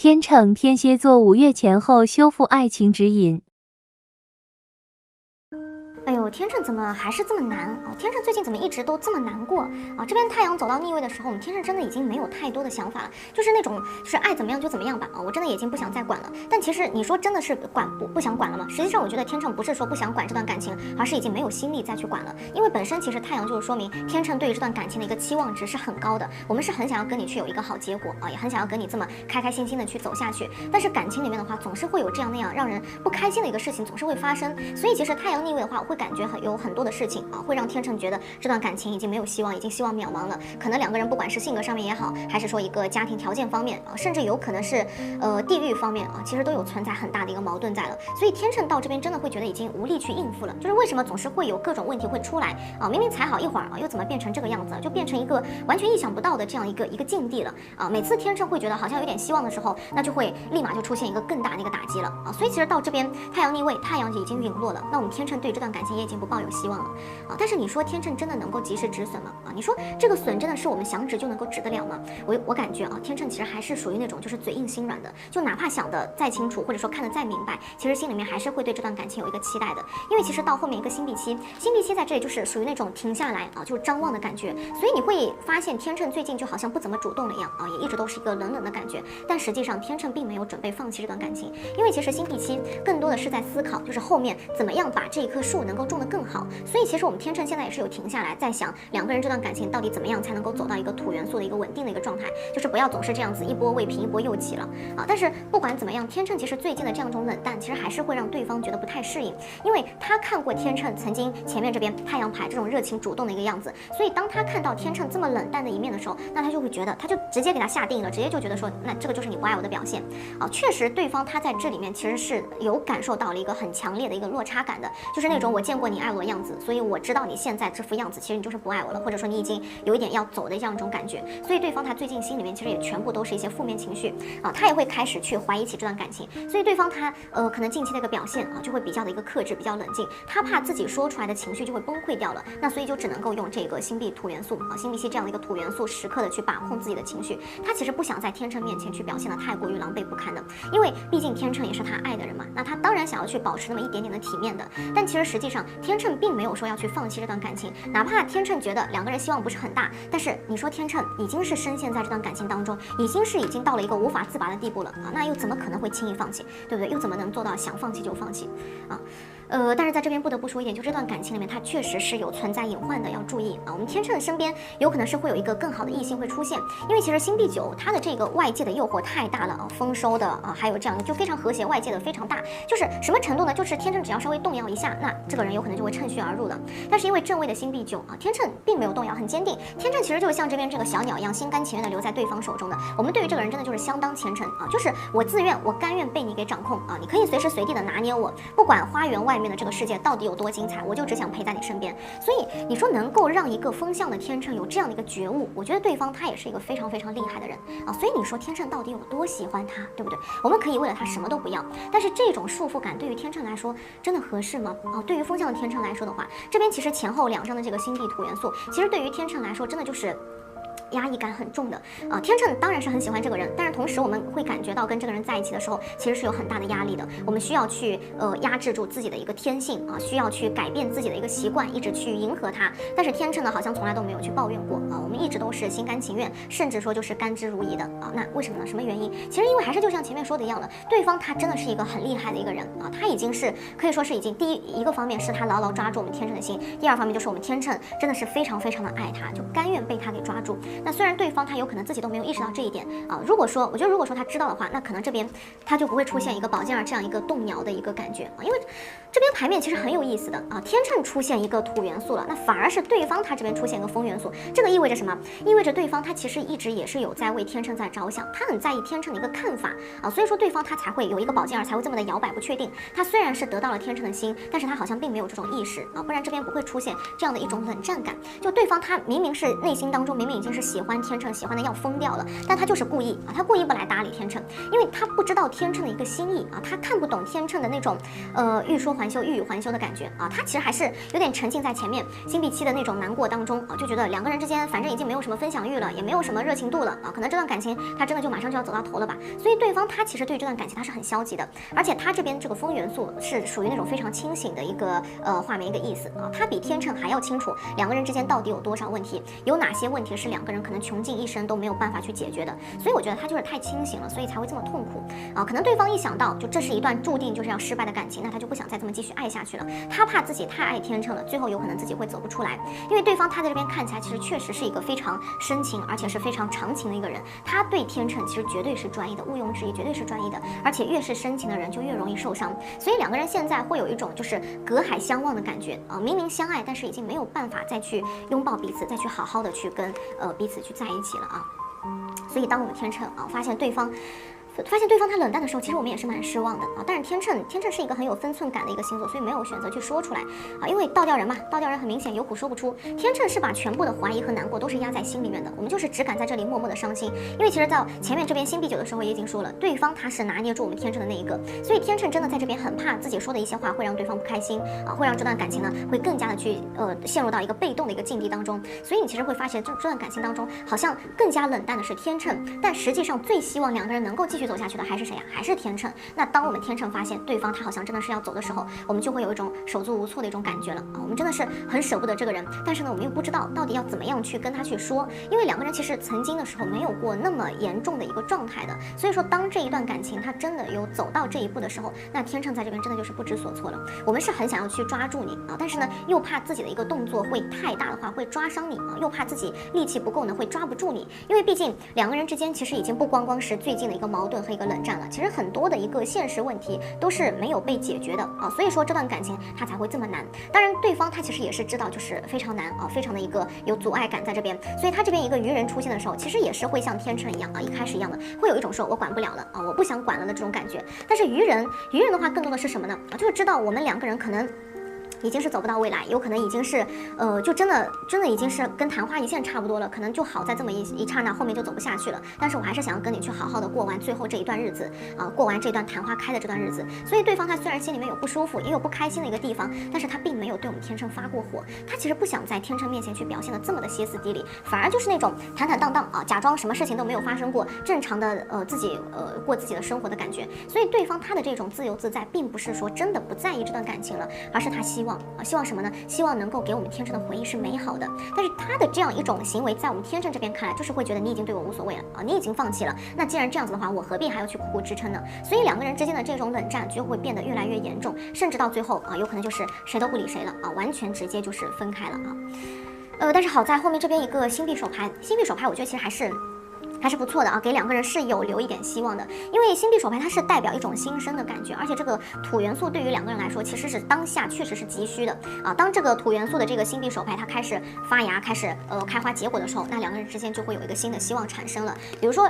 天秤天蝎座5月前后修复爱情指引。哎呦，天秤怎么还是这么难啊？天秤最近怎么一直都这么难过啊？这边太阳走到逆位的时候，我们天秤真的已经没有太多的想法了，就是那种就是爱怎么样就怎么样吧啊！我真的已经不想再管了。但其实你说真的是不想管了吗？实际上我觉得天秤不是说不想管这段感情，而是已经没有心力再去管了。因为本身其实太阳就是说明天秤对于这段感情的一个期望值是很高的，我们是很想要跟你去有一个好结果啊，也很想要跟你这么开开心心的去走下去。但是感情里面的话，总是会有这样那样让人不开心的一个事情，总是会发生。所以其实太阳逆位的话，会感觉有很多的事情啊，会让天秤觉得这段感情已经没有希望，已经希望渺茫了。可能两个人不管是性格上面也好，还是说一个家庭条件方面啊，甚至有可能是地域方面啊，其实都有存在很大的一个矛盾在了。所以天秤到这边真的会觉得已经无力去应付了，就是为什么总是会有各种问题会出来啊？明明才好一会儿啊，又怎么变成这个样子了？就变成一个完全意想不到的这样一个境地了啊！每次天秤会觉得好像有点希望的时候，那就会立马就出现一个更大的一个打击了啊！所以其实到这边太阳逆位，太阳已经陨落了，那我们天秤对这段感情也已经不抱有希望了啊！但是你说天秤真的能够及时止损吗？啊，你说这个损真的是我们想止就能够止得了吗？我感觉啊，天秤其实还是属于那种就是嘴硬心软的，就哪怕想得再清楚，或者说看得再明白，其实心里面还是会对这段感情有一个期待的。因为其实到后面一个星币期，星币期在这里就是属于那种停下来啊，就是张望的感觉，所以你会发现天秤最近就好像不怎么主动了一样啊，也一直都是一个冷冷的感觉。但实际上天秤并没有准备放弃这段感情，因为其实星币期更多的是在思考，就是后面怎么样把这一棵树能够种得更好。所以其实我们天秤现在也是有停下来，在想两个人这段感情到底怎么样才能够走到一个土元素的一个稳定的一个状态，就是不要总是这样子一波未平一波又起了啊。但是不管怎么样，天秤其实最近的这样一种冷淡，其实还是会让对方觉得不太适应，因为他看过天秤曾经前面这边太阳牌这种热情主动的一个样子，所以当他看到天秤这么冷淡的一面的时候，那他就会觉得，他就直接给他下定了，直接就觉得说，那这个就是你不爱我的表现啊。确实对方他在这里面其实是有感受到了一个很强烈的一个落差感的，就是那种我见过你爱我的样子，所以我知道你现在这副样子，其实你就是不爱我了，或者说你已经有一点要走的这样一种感觉。所以对方他最近心里面其实也全部都是一些负面情绪啊，他也会开始去怀疑起这段感情。所以对方他可能近期的一个表现啊，就会比较的一个克制，比较冷静，他怕自己说出来的情绪就会崩溃掉了，那所以就只能够用这个星币土元素啊，星币系这样的一个土元素，时刻的去把控自己的情绪。他其实不想在天秤面前去表现的太过于狼狈不堪的，因为毕竟天秤也是他爱的人嘛，那他当然想要去保持那么一点点的体面的。但其实实际上天秤并没有说要去放弃这段感情，哪怕天秤觉得两个人希望不是很大，但是你说天秤已经是深陷在这段感情当中，已经到了一个无法自拔的地步了啊，那又怎么可能会轻易放弃，对不对？又怎么能做到想放弃就放弃啊？但是在这边不得不说一点，就这段感情里面，它确实是有存在隐患的，要注意啊。我们天秤身边有可能是会有一个更好的异性会出现，因为其实星币9它的这个外界的诱惑太大了啊，丰收的啊，还有这样就非常和谐，外界的非常大，就是什么程度呢？就是天秤只要稍微动摇一下，那这个人有可能就会趁虚而入的。但是因为正位的星币9啊，天秤并没有动摇，很坚定。天秤其实就是像这边这个小鸟一样，心甘情愿的留在对方手中的。我们对于这个人真的就是相当虔诚啊，就是我自愿，我甘愿被你给掌控啊，你可以随时随地的拿捏我，不管花园外面的这个世界到底有多精彩，我就只想陪在你身边。所以你说能够让一个风象的天秤有这样的一个觉悟，我觉得对方他也是一个非常非常厉害的人啊。所以你说天秤到底有多喜欢他，对不对？我们可以为了他什么都不要，但是这种束缚感对于天秤来说真的合适吗？啊，对于风象的天秤来说的话，这边其实前后两张的这个星币土元素，其实对于天秤来说真的就是压抑感很重的啊，天秤当然是很喜欢这个人，但是同时我们会感觉到跟这个人在一起的时候，其实是有很大的压力的。我们需要去压制住自己的一个天性啊，需要去改变自己的一个习惯，一直去迎合他。但是天秤呢，好像从来都没有去抱怨过啊，我们一直都是心甘情愿，甚至说就是甘之如饴的啊。那为什么呢？什么原因？其实因为还是就像前面说的一样的，对方他真的是一个很厉害的一个人啊，他已经是可以说是已经第一个方面是他牢牢抓住我们天秤的心，第二方面就是我们天秤真的是非常非常的爱他，就甘愿被他给抓住。那虽然对方他有可能自己都没有意识到这一点啊，我觉得如果说他知道的话，那可能这边他就不会出现一个宝剑二这样一个动摇的一个感觉啊，因为这边牌面其实很有意思的啊，天秤出现一个土元素了，那反而是对方他这边出现一个风元素，这个意味着什么？意味着对方他其实一直也是有在为天秤在着想，他很在意天秤的一个看法啊，所以说对方他才会有一个宝剑二，才会这么的摇摆不确定。他虽然是得到了天秤的心，但是他好像并没有这种意识啊，不然这边不会出现这样的一种冷战感。就对方他明明是内心当中明明已经是喜欢天秤，喜欢的要疯掉了，但他就是故意啊，他故意不来搭理天秤，因为他不知道天秤的一个心意啊，他看不懂天秤的那种欲说还休、欲语还休的感觉啊，他其实还是有点沉浸在前面星币7的那种难过当中啊，就觉得两个人之间反正已经没有什么分享欲了，也没有什么热情度了啊，可能这段感情他真的就马上就要走到头了吧，所以对方他其实对于这段感情他是很消极的，而且他这边这个风元素是属于那种非常清醒的一个画面一个意思啊，他比天秤还要清楚两个人之间到底有多少问题，有哪些问题是两个人可能穷尽一生都没有办法去解决的，所以我觉得他就是太清醒了，所以才会这么痛苦啊。可能对方一想到就这是一段注定就是要失败的感情，那他就不想再这么继续爱下去了，他怕自己太爱天秤了，最后有可能自己会走不出来，因为对方他在这边看起来其实确实是一个非常深情而且是非常长情的一个人，他对天秤其实绝对是专一的，毋庸置疑绝对是专一的，而且越是深情的人就越容易受伤，所以两个人现在会有一种就是隔海相望的感觉啊，明明相爱，但是已经没有办法再去拥抱彼此，再去好好的去跟彼此去在一起了啊。所以当我们天秤啊发现对方他冷淡的时候，其实我们也是蛮失望的啊。但是天秤是一个很有分寸感的一个星座，所以没有选择去说出来啊，因为倒吊人嘛，倒吊人很明显有苦说不出。天秤是把全部的怀疑和难过都是压在心里面的，我们就是只敢在这里默默的伤心。因为其实到前面这边星币9的时候也已经说了，对方他是拿捏住我们天秤的那一个，所以天秤真的在这边很怕自己说的一些话会让对方不开心啊，会让这段感情呢会更加的去陷入到一个被动的一个境地当中。所以你其实会发现这段感情当中好像更加冷淡的是天秤，但实际上最希望两个人能够继续走下去的还是谁呀？还是天秤。那当我们天秤发现对方他好像真的是要走的时候，我们就会有一种手足无措的一种感觉了啊！我们真的是很舍不得这个人，但是呢，我们又不知道到底要怎么样去跟他去说，因为两个人其实曾经的时候没有过那么严重的一个状态的，所以说当这一段感情他真的有走到这一步的时候，那天秤在这边真的就是不知所措了。我们是很想要去抓住你啊，但是呢，又怕自己的一个动作会太大的话会抓伤你啊，又怕自己力气不够呢会抓不住你，因为毕竟两个人之间其实已经不光光是最近的一个矛盾和一个冷战了。其实很多的一个现实问题都是没有被解决的啊，所以说这段感情它才会这么难。当然，对方他其实也是知道，就是非常难啊，非常的一个有阻碍感在这边，所以他这边一个愚人出现的时候，其实也是会像天秤一样啊，一开始一样的，会有一种说我管不了了啊，我不想管了的这种感觉。但是愚人的话更多的是什么呢？啊，就是知道我们两个人可能已经是走不到未来，有可能已经是，就真的已经是跟昙花一现差不多了，可能就好在这么一刹那，后面就走不下去了。但是我还是想要跟你去好好的过完最后这一段日子啊，过完这段昙花开的这段日子。所以对方他虽然心里面有不舒服，也有不开心的一个地方，但是他并没有对我们天秤发过火，他其实不想在天秤面前去表现的这么的歇斯底里，反而就是那种坦坦荡荡啊，假装什么事情都没有发生过，正常的自己过自己的生活的感觉。所以对方他的这种自由自在，并不是说真的不在意这段感情了，而是他希望什么呢？希望能够给我们天秤的回忆是美好的。但是他的这样一种行为，在我们天秤这边看来，就是会觉得你已经对我无所谓了啊，你已经放弃了。那既然这样子的话，我何必还要去苦苦支撑呢？所以两个人之间的这种冷战就会变得越来越严重，甚至到最后啊，有可能就是谁都不理谁了啊，完全直接就是分开了啊。但是好在后面这边一个星币手牌，我觉得其实还是不错的啊，给两个人是有留一点希望的，因为星币手牌它是代表一种新生的感觉，而且这个土元素对于两个人来说其实是当下确实是急需的啊。当这个土元素的这个星币手牌它开始发芽，开始开花结果的时候，那两个人之间就会有一个新的希望产生了。比如说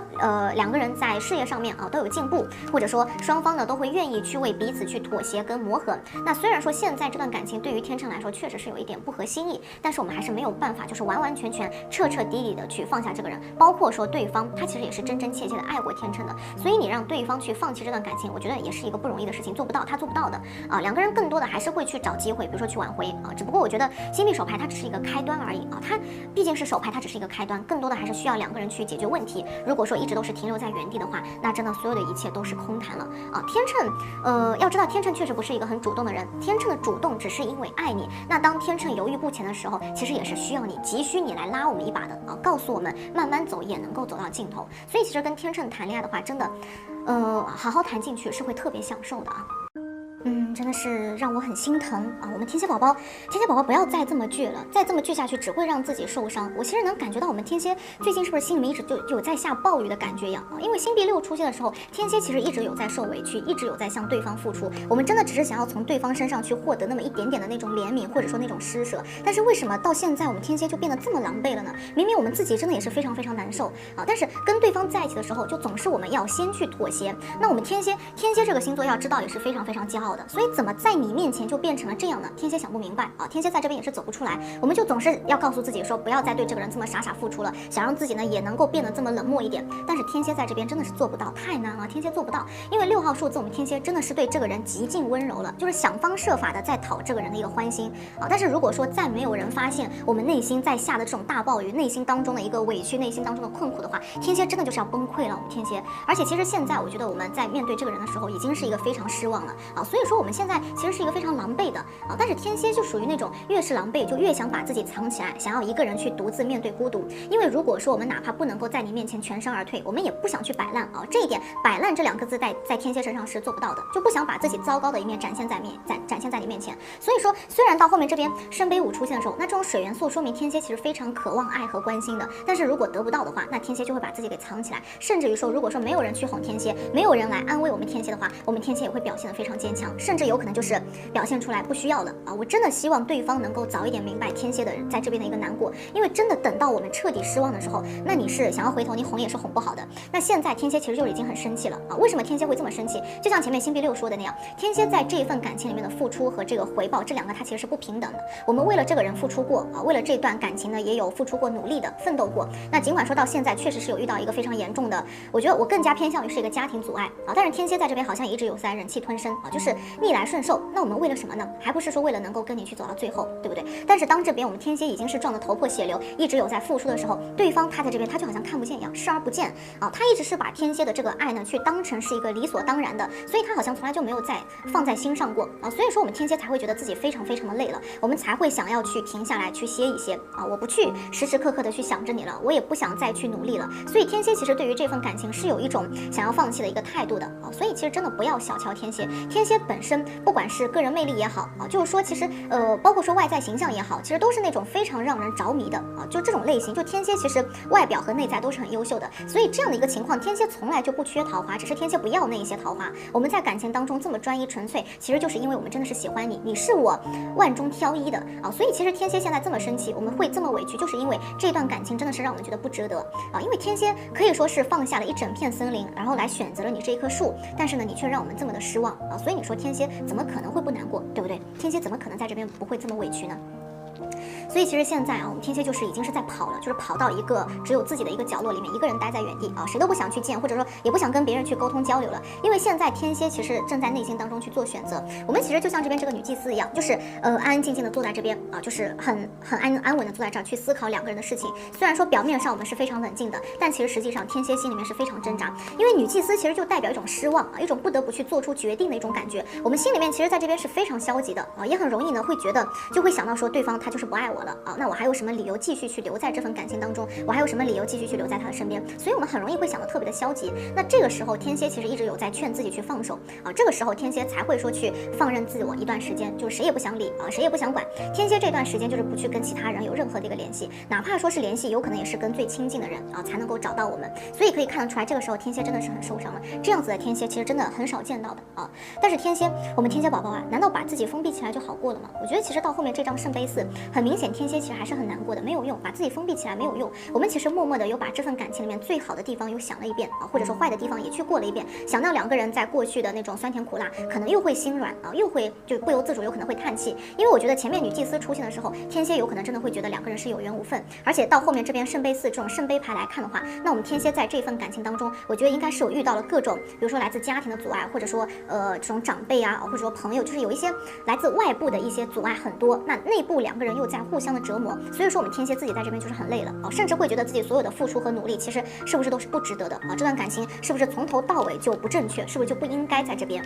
两个人在事业上面啊都有进步，或者说双方呢都会愿意去为彼此去妥协跟磨合。那虽然说现在这段感情对于天秤来说确实是有一点不合心意，但是我们还是没有办法就是完完全全彻彻底底的去放下这个人，包括说对方他其实也是真真切切的爱过天秤的，所以你让对方去放弃这段感情，我觉得也是一个不容易的事情，做不到，他做不到的啊。两个人更多的还是会去找机会，比如说去挽回啊。只不过我觉得星币手牌它只是一个开端而已啊，它毕竟是手牌，它只是一个开端，更多的还是需要两个人去解决问题。如果说一直都是停留在原地的话，那真的所有的一切都是空谈了啊。天秤，要知道天秤确实不是一个很主动的人，天秤的主动只是因为爱你。那当天秤犹豫不前的时候，其实也是需要你，急需你来拉我们一把的啊，告诉我们慢慢走也能够走到尽头。所以其实跟天秤谈恋爱的话，真的，好好谈进去是会特别享受的啊。真的是让我很心疼啊！我们天蝎宝宝不要再这么倔了，再这么倔下去只会让自己受伤。我其实能感觉到我们天蝎最近是不是心里面一直就有在下暴雨的感觉一样啊？因为星币6出现的时候，天蝎其实一直有在受委屈，一直有在向对方付出。我们真的只是想要从对方身上去获得那么一点点的那种怜悯，或者说那种施舍。但是为什么到现在我们天蝎就变得这么狼狈了呢？明明我们自己真的也是非常非常难受啊，但是跟对方在一起的时候，就总是我们要先去妥协。那我们天蝎这个星座要知道也是非常非常骄傲到的，所以怎么在你面前就变成了这样呢？天蝎想不明白啊，天蝎在这边也是走不出来，我们就总是要告诉自己说，不要再对这个人这么傻傻付出了，想让自己呢也能够变得这么冷漠一点。但是天蝎在这边真的是做不到，太难了，天蝎做不到，因为6号数字我们天蝎真的是对这个人极尽温柔了，就是想方设法的在讨这个人的一个欢心啊。但是如果说再没有人发现我们内心在下的这种大暴雨，内心当中的一个委屈，内心当中的困苦的话，天蝎真的就是要崩溃了，我们天蝎。而且其实现在我觉得我们在面对这个人的时候，已经是一个非常失望了啊，所以说我们现在其实是一个非常狼狈的啊。但是天蝎就属于那种越是狼狈就越想把自己藏起来，想要一个人去独自面对孤独。因为如果说我们哪怕不能够在你面前全身而退，我们也不想去摆烂啊。这一点摆烂这2个字在天蝎身上是做不到的，就不想把自己糟糕的一面展现在你面前。所以说虽然到后面这边圣杯5出现的时候，那这种水元素说明天蝎其实非常渴望爱和关心的，但是如果得不到的话，那天蝎就会把自己给藏起来，甚至于说如果说没有人去哄天蝎，没有人来安慰我们天蝎的话，我们天蝎也会表现得非常坚强，甚至有可能就是表现出来不需要了啊。我真的希望对方能够早一点明白天蝎的人在这边的一个难过，因为真的等到我们彻底失望的时候，那你是想要回头，你哄也是哄不好的。那现在天蝎其实就已经很生气了啊。为什么天蝎会这么生气？就像前面星币6说的那样，天蝎在这一份感情里面的付出和这个回报，这2个它其实是不平等的。我们为了这个人付出过啊，为了这段感情呢也有付出过努力的奋斗过。那尽管说到现在确实是有遇到一个非常严重的，我觉得我更加偏向于是一个家庭阻碍啊，但是天蝎在这边好像一直有在忍气吞声啊，就是逆来顺受。那我们为了什么呢？还不是说为了能够跟你去走到最后，对不对？但是当这边我们天蝎已经是撞得头破血流，一直有在付出的时候，对方他在这边他就好像看不见一样，视而不见啊，他一直是把天蝎的这个爱呢去当成是一个理所当然的，所以他好像从来就没有放在心上过啊。所以说我们天蝎才会觉得自己非常非常的累了，我们才会想要去停下来去歇一歇啊，我不去时时刻刻的去想着你了，我也不想再去努力了。所以天蝎其实对于这份感情是有一种想要放弃的一个态度的啊。所以其实真的不要小瞧天蝎，天蝎本身不管是个人魅力也好啊，就是说其实包括说外在形象也好，其实都是那种非常让人着迷的啊。就这种类型，就天蝎其实外表和内在都是很优秀的，所以这样的一个情况，天蝎从来就不缺桃花，只是天蝎不要那一些桃花。我们在感情当中这么专一纯粹，其实就是因为我们真的是喜欢你，你是我万中挑一的啊。所以其实天蝎现在这么生气，我们会这么委屈，就是因为这段感情真的是让我们觉得不值得啊。因为天蝎可以说是放下了一整片森林，然后来选择了你这一棵树，但是呢，你却让我们这么的失望啊。所以你说天蝎怎么可能会不难过，对不对？天蝎怎么可能在这边不会这么委屈呢？所以其实现在啊，我们天蝎就是已经是在跑了，就是跑到一个只有自己的一个角落里面，一个人待在原地啊，谁都不想去见，或者说也不想跟别人去沟通交流了。因为现在天蝎其实正在内心当中去做选择。我们其实就像这边这个女祭司一样，就是安安静静的坐在这边啊，就是很安稳的坐在这儿去思考2个人的事情。虽然说表面上我们是非常冷静的，但其实实际上天蝎心里面是非常挣扎，因为女祭司其实就代表一种失望啊，一种不得不去做出决定的一种感觉。我们心里面其实在这边是非常消极的啊，也很容易呢会觉得就会想到说对方他就是不爱我了啊，那我还有什么理由继续去留在这份感情当中？我还有什么理由继续去留在他的身边？所以我们很容易会想得特别的消极。那这个时候天蝎其实一直有在劝自己去放手啊，这个时候天蝎才会说去放任自我一段时间，就是谁也不想理啊，谁也不想管。天蝎这段时间就是不去跟其他人有任何的一个联系，哪怕说是联系，有可能也是跟最亲近的人啊才能够找到我们。所以可以看得出来，这个时候天蝎真的是很受伤了。这样子的天蝎其实真的很少见到的啊。但是天蝎，我们天蝎宝宝啊，难道把自己封闭起来就好过了吗？我觉得其实到后面这张圣杯4，很明显天蝎其实还是很难过的，没有用，把自己封闭起来没有用。我们其实默默的有把这份感情里面最好的地方又想了一遍啊，或者说坏的地方也去过了一遍，想到2个人在过去的那种酸甜苦辣，可能又会心软啊，又会就不由自主有可能会叹气。因为我觉得前面女祭司出现的时候，天蝎有可能真的会觉得2个人是有缘无分，而且到后面这边圣杯4这种圣杯牌来看的话，那我们天蝎在这份感情当中，我觉得应该是有遇到了各种，比如说来自家庭的阻碍，或者说这种长辈啊，或者说朋友，就是有一些来自外部的一些阻碍很多，那内部2个人又在互相的折磨，所以说我们天蝎自己在这边就是很累了啊，甚至会觉得自己所有的付出和努力其实是不是都是不值得的啊？这段感情是不是从头到尾就不正确？是不是就不应该在这边？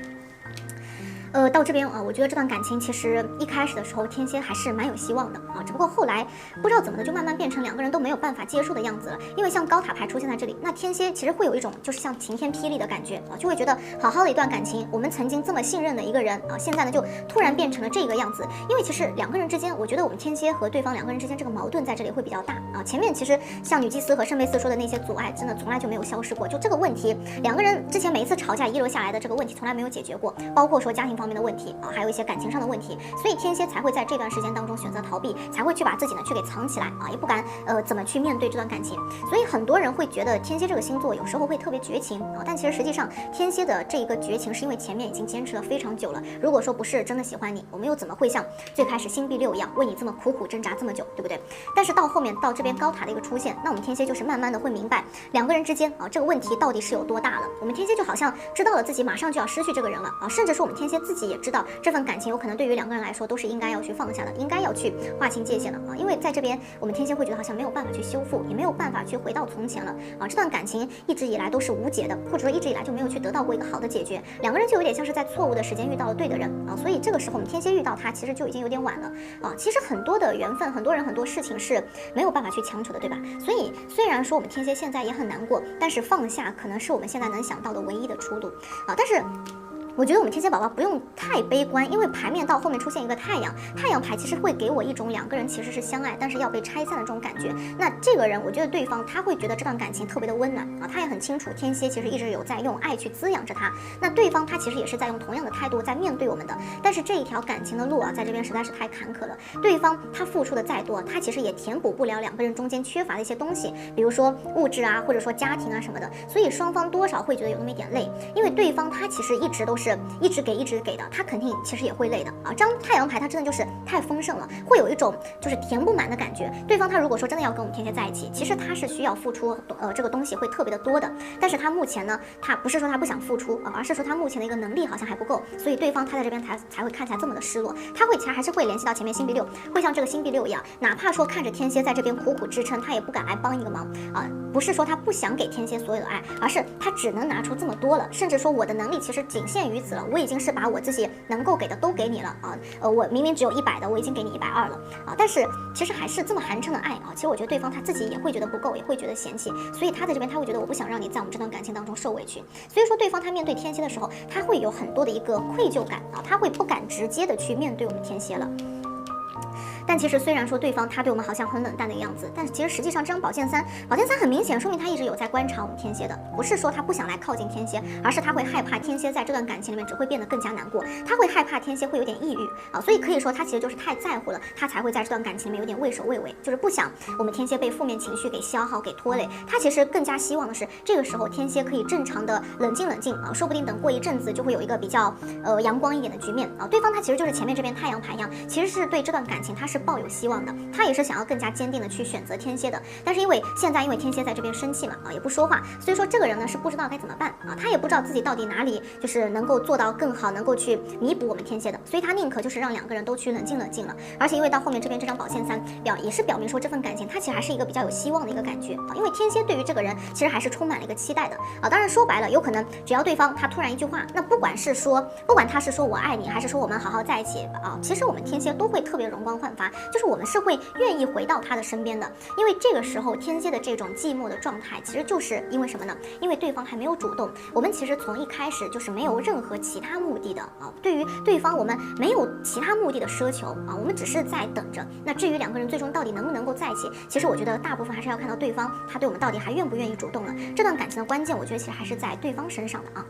到这边啊，我觉得这段感情其实一开始的时候，天蝎还是蛮有希望的啊，只不过后来不知道怎么的，就慢慢变成2个人都没有办法接受的样子了。因为像高塔牌出现在这里，那天蝎其实会有一种就是像晴天霹雳的感觉啊，就会觉得好好的一段感情，我们曾经这么信任的一个人啊，现在呢就突然变成了这个样子。因为其实2个人之间，我觉得我们天蝎和对方2个人之间这个矛盾在这里会比较大啊。前面其实像女祭司和圣杯4说的那些阻碍，真的从来就没有消失过。就这个问题，2个人之前每一次吵架遗留下来的这个问题从来没有解决过，包括说家庭方面的问题啊，还有一些感情上的问题，所以天蝎才会在这段时间当中选择逃避，才会去把自己呢去给藏起来啊，也不敢怎么去面对这段感情。所以很多人会觉得天蝎这个星座有时候会特别绝情啊，但其实实际上天蝎的这一个绝情是因为前面已经坚持了非常久了。如果说不是真的喜欢你，我们又怎么会像最开始星币六一样为你这么苦苦挣扎这么久，对不对？但是到后面到这边高塔的一个出现，那我们天蝎就是慢慢的会明白两个人之间啊这个问题到底是有多大了。我们天蝎就好像知道了自己马上就要失去这个人了啊，甚至说我们天蝎自己也知道这份感情有可能对于两个人来说都是应该要去放下的，应该要去划清界限的啊。因为在这边我们天蝎会觉得好像没有办法去修复，也没有办法去回到从前了啊。这段感情一直以来都是无解的，或者说一直以来就没有去得到过一个好的解决，两个人就有点像是在错误的时间遇到了对的人啊。所以这个时候我们天蝎遇到他其实就已经有点晚了啊。其实很多的缘分，很多人很多事情是没有办法去强求的，对吧？所以虽然说我们天蝎现在也很难过，但是放下可能是我们现在能想到的唯一的出路啊。但是我觉得我们天蝎宝宝不用太悲观，因为牌面到后面出现一个太阳，太阳牌其实会给我一种两个人其实是相爱，但是要被拆散的这种感觉。那这个人，我觉得对方他会觉得这段感情特别的温暖啊，他也很清楚天蝎其实一直有在用爱去滋养着他。那对方他其实也是在用同样的态度在面对我们的，但是这一条感情的路啊，在这边实在是太坎坷了。对方他付出的再多，他其实也填补不了两个人中间缺乏的一些东西，比如说物质啊，或者说家庭啊什么的。所以双方多少会觉得有那么一点累，因为对方他其实一直都是一直给的，他肯定其实也会累的啊。这张太阳牌它真的就是太丰盛了，会有一种就是填不满的感觉。对方他如果说真的要跟我们天蝎在一起，其实他是需要付出这个东西会特别的多的，但是他目前呢，他不是说他不想付出而是说他目前的一个能力好像还不够，所以对方他在这边才会看起来这么的失落。他会其实还是会联系到前面星币六，会像这个星币六一样，哪怕说看着天蝎在这边苦苦支撑，他也不敢来帮一个忙啊。不是说他不想给天蝎所有的爱，而是他只能拿出这么多了，甚至说我的能力其实仅限于此了，我已经是把我自己能够给的都给你了啊，我明明只有100的，我已经给你120了啊，但是其实还是这么寒碜的爱啊，其实我觉得对方他自己也会觉得不够，也会觉得嫌弃，所以他在这边他会觉得我不想让你在我们这段感情当中受委屈，所以说对方他面对天蝎的时候，他会有很多的一个愧疚感啊，他会不敢直接的去面对我们天蝎了。但其实虽然说对方他对我们好像很冷淡的样子，但是其实实际上这张宝剑三很明显说明他一直有在观察我们天蝎的，不是说他不想来靠近天蝎，而是他会害怕天蝎在这段感情里面只会变得更加难过，他会害怕天蝎会有点抑郁啊，所以可以说他其实就是太在乎了，他才会在这段感情里面有点畏首畏尾，就是不想我们天蝎被负面情绪给消耗给拖累，他其实更加希望的是这个时候天蝎可以正常的冷静啊，说不定等过一阵子就会有一个比较阳光一点的局面啊，对方他其实就是前面这边太阳牌一样，其实是对这段感情他是抱有希望的，他也是想要更加坚定的去选择天蝎的，但是因为天蝎在这边生气嘛啊，也不说话，所以说这个人呢是不知道该怎么办啊，他也不知道自己到底哪里就是能够做到更好，能够去弥补我们天蝎的，所以他宁可就是让两个人都去冷静了，而且因为到后面这边这张宝剑三也是表明说这份感情他其实还是一个比较有希望的一个感觉啊，因为天蝎对于这个人其实还是充满了一个期待的啊，当然说白了，有可能只要对方他突然一句话，那不管他是说我爱你，还是说我们好好在一起啊，其实我们天蝎都会特别容光焕发，就是我们是会愿意回到他的身边的，因为这个时候天蝎的这种寂寞的状态，其实就是因为什么呢？因为对方还没有主动，我们其实从一开始就是没有任何其他目的的啊，对于对方我们没有其他目的的奢求啊，我们只是在等着。那至于两个人最终到底能不能够在一起，其实我觉得大部分还是要看到对方他对我们到底还愿不愿意主动了。这段感情的关键，我觉得其实还是在对方身上的啊。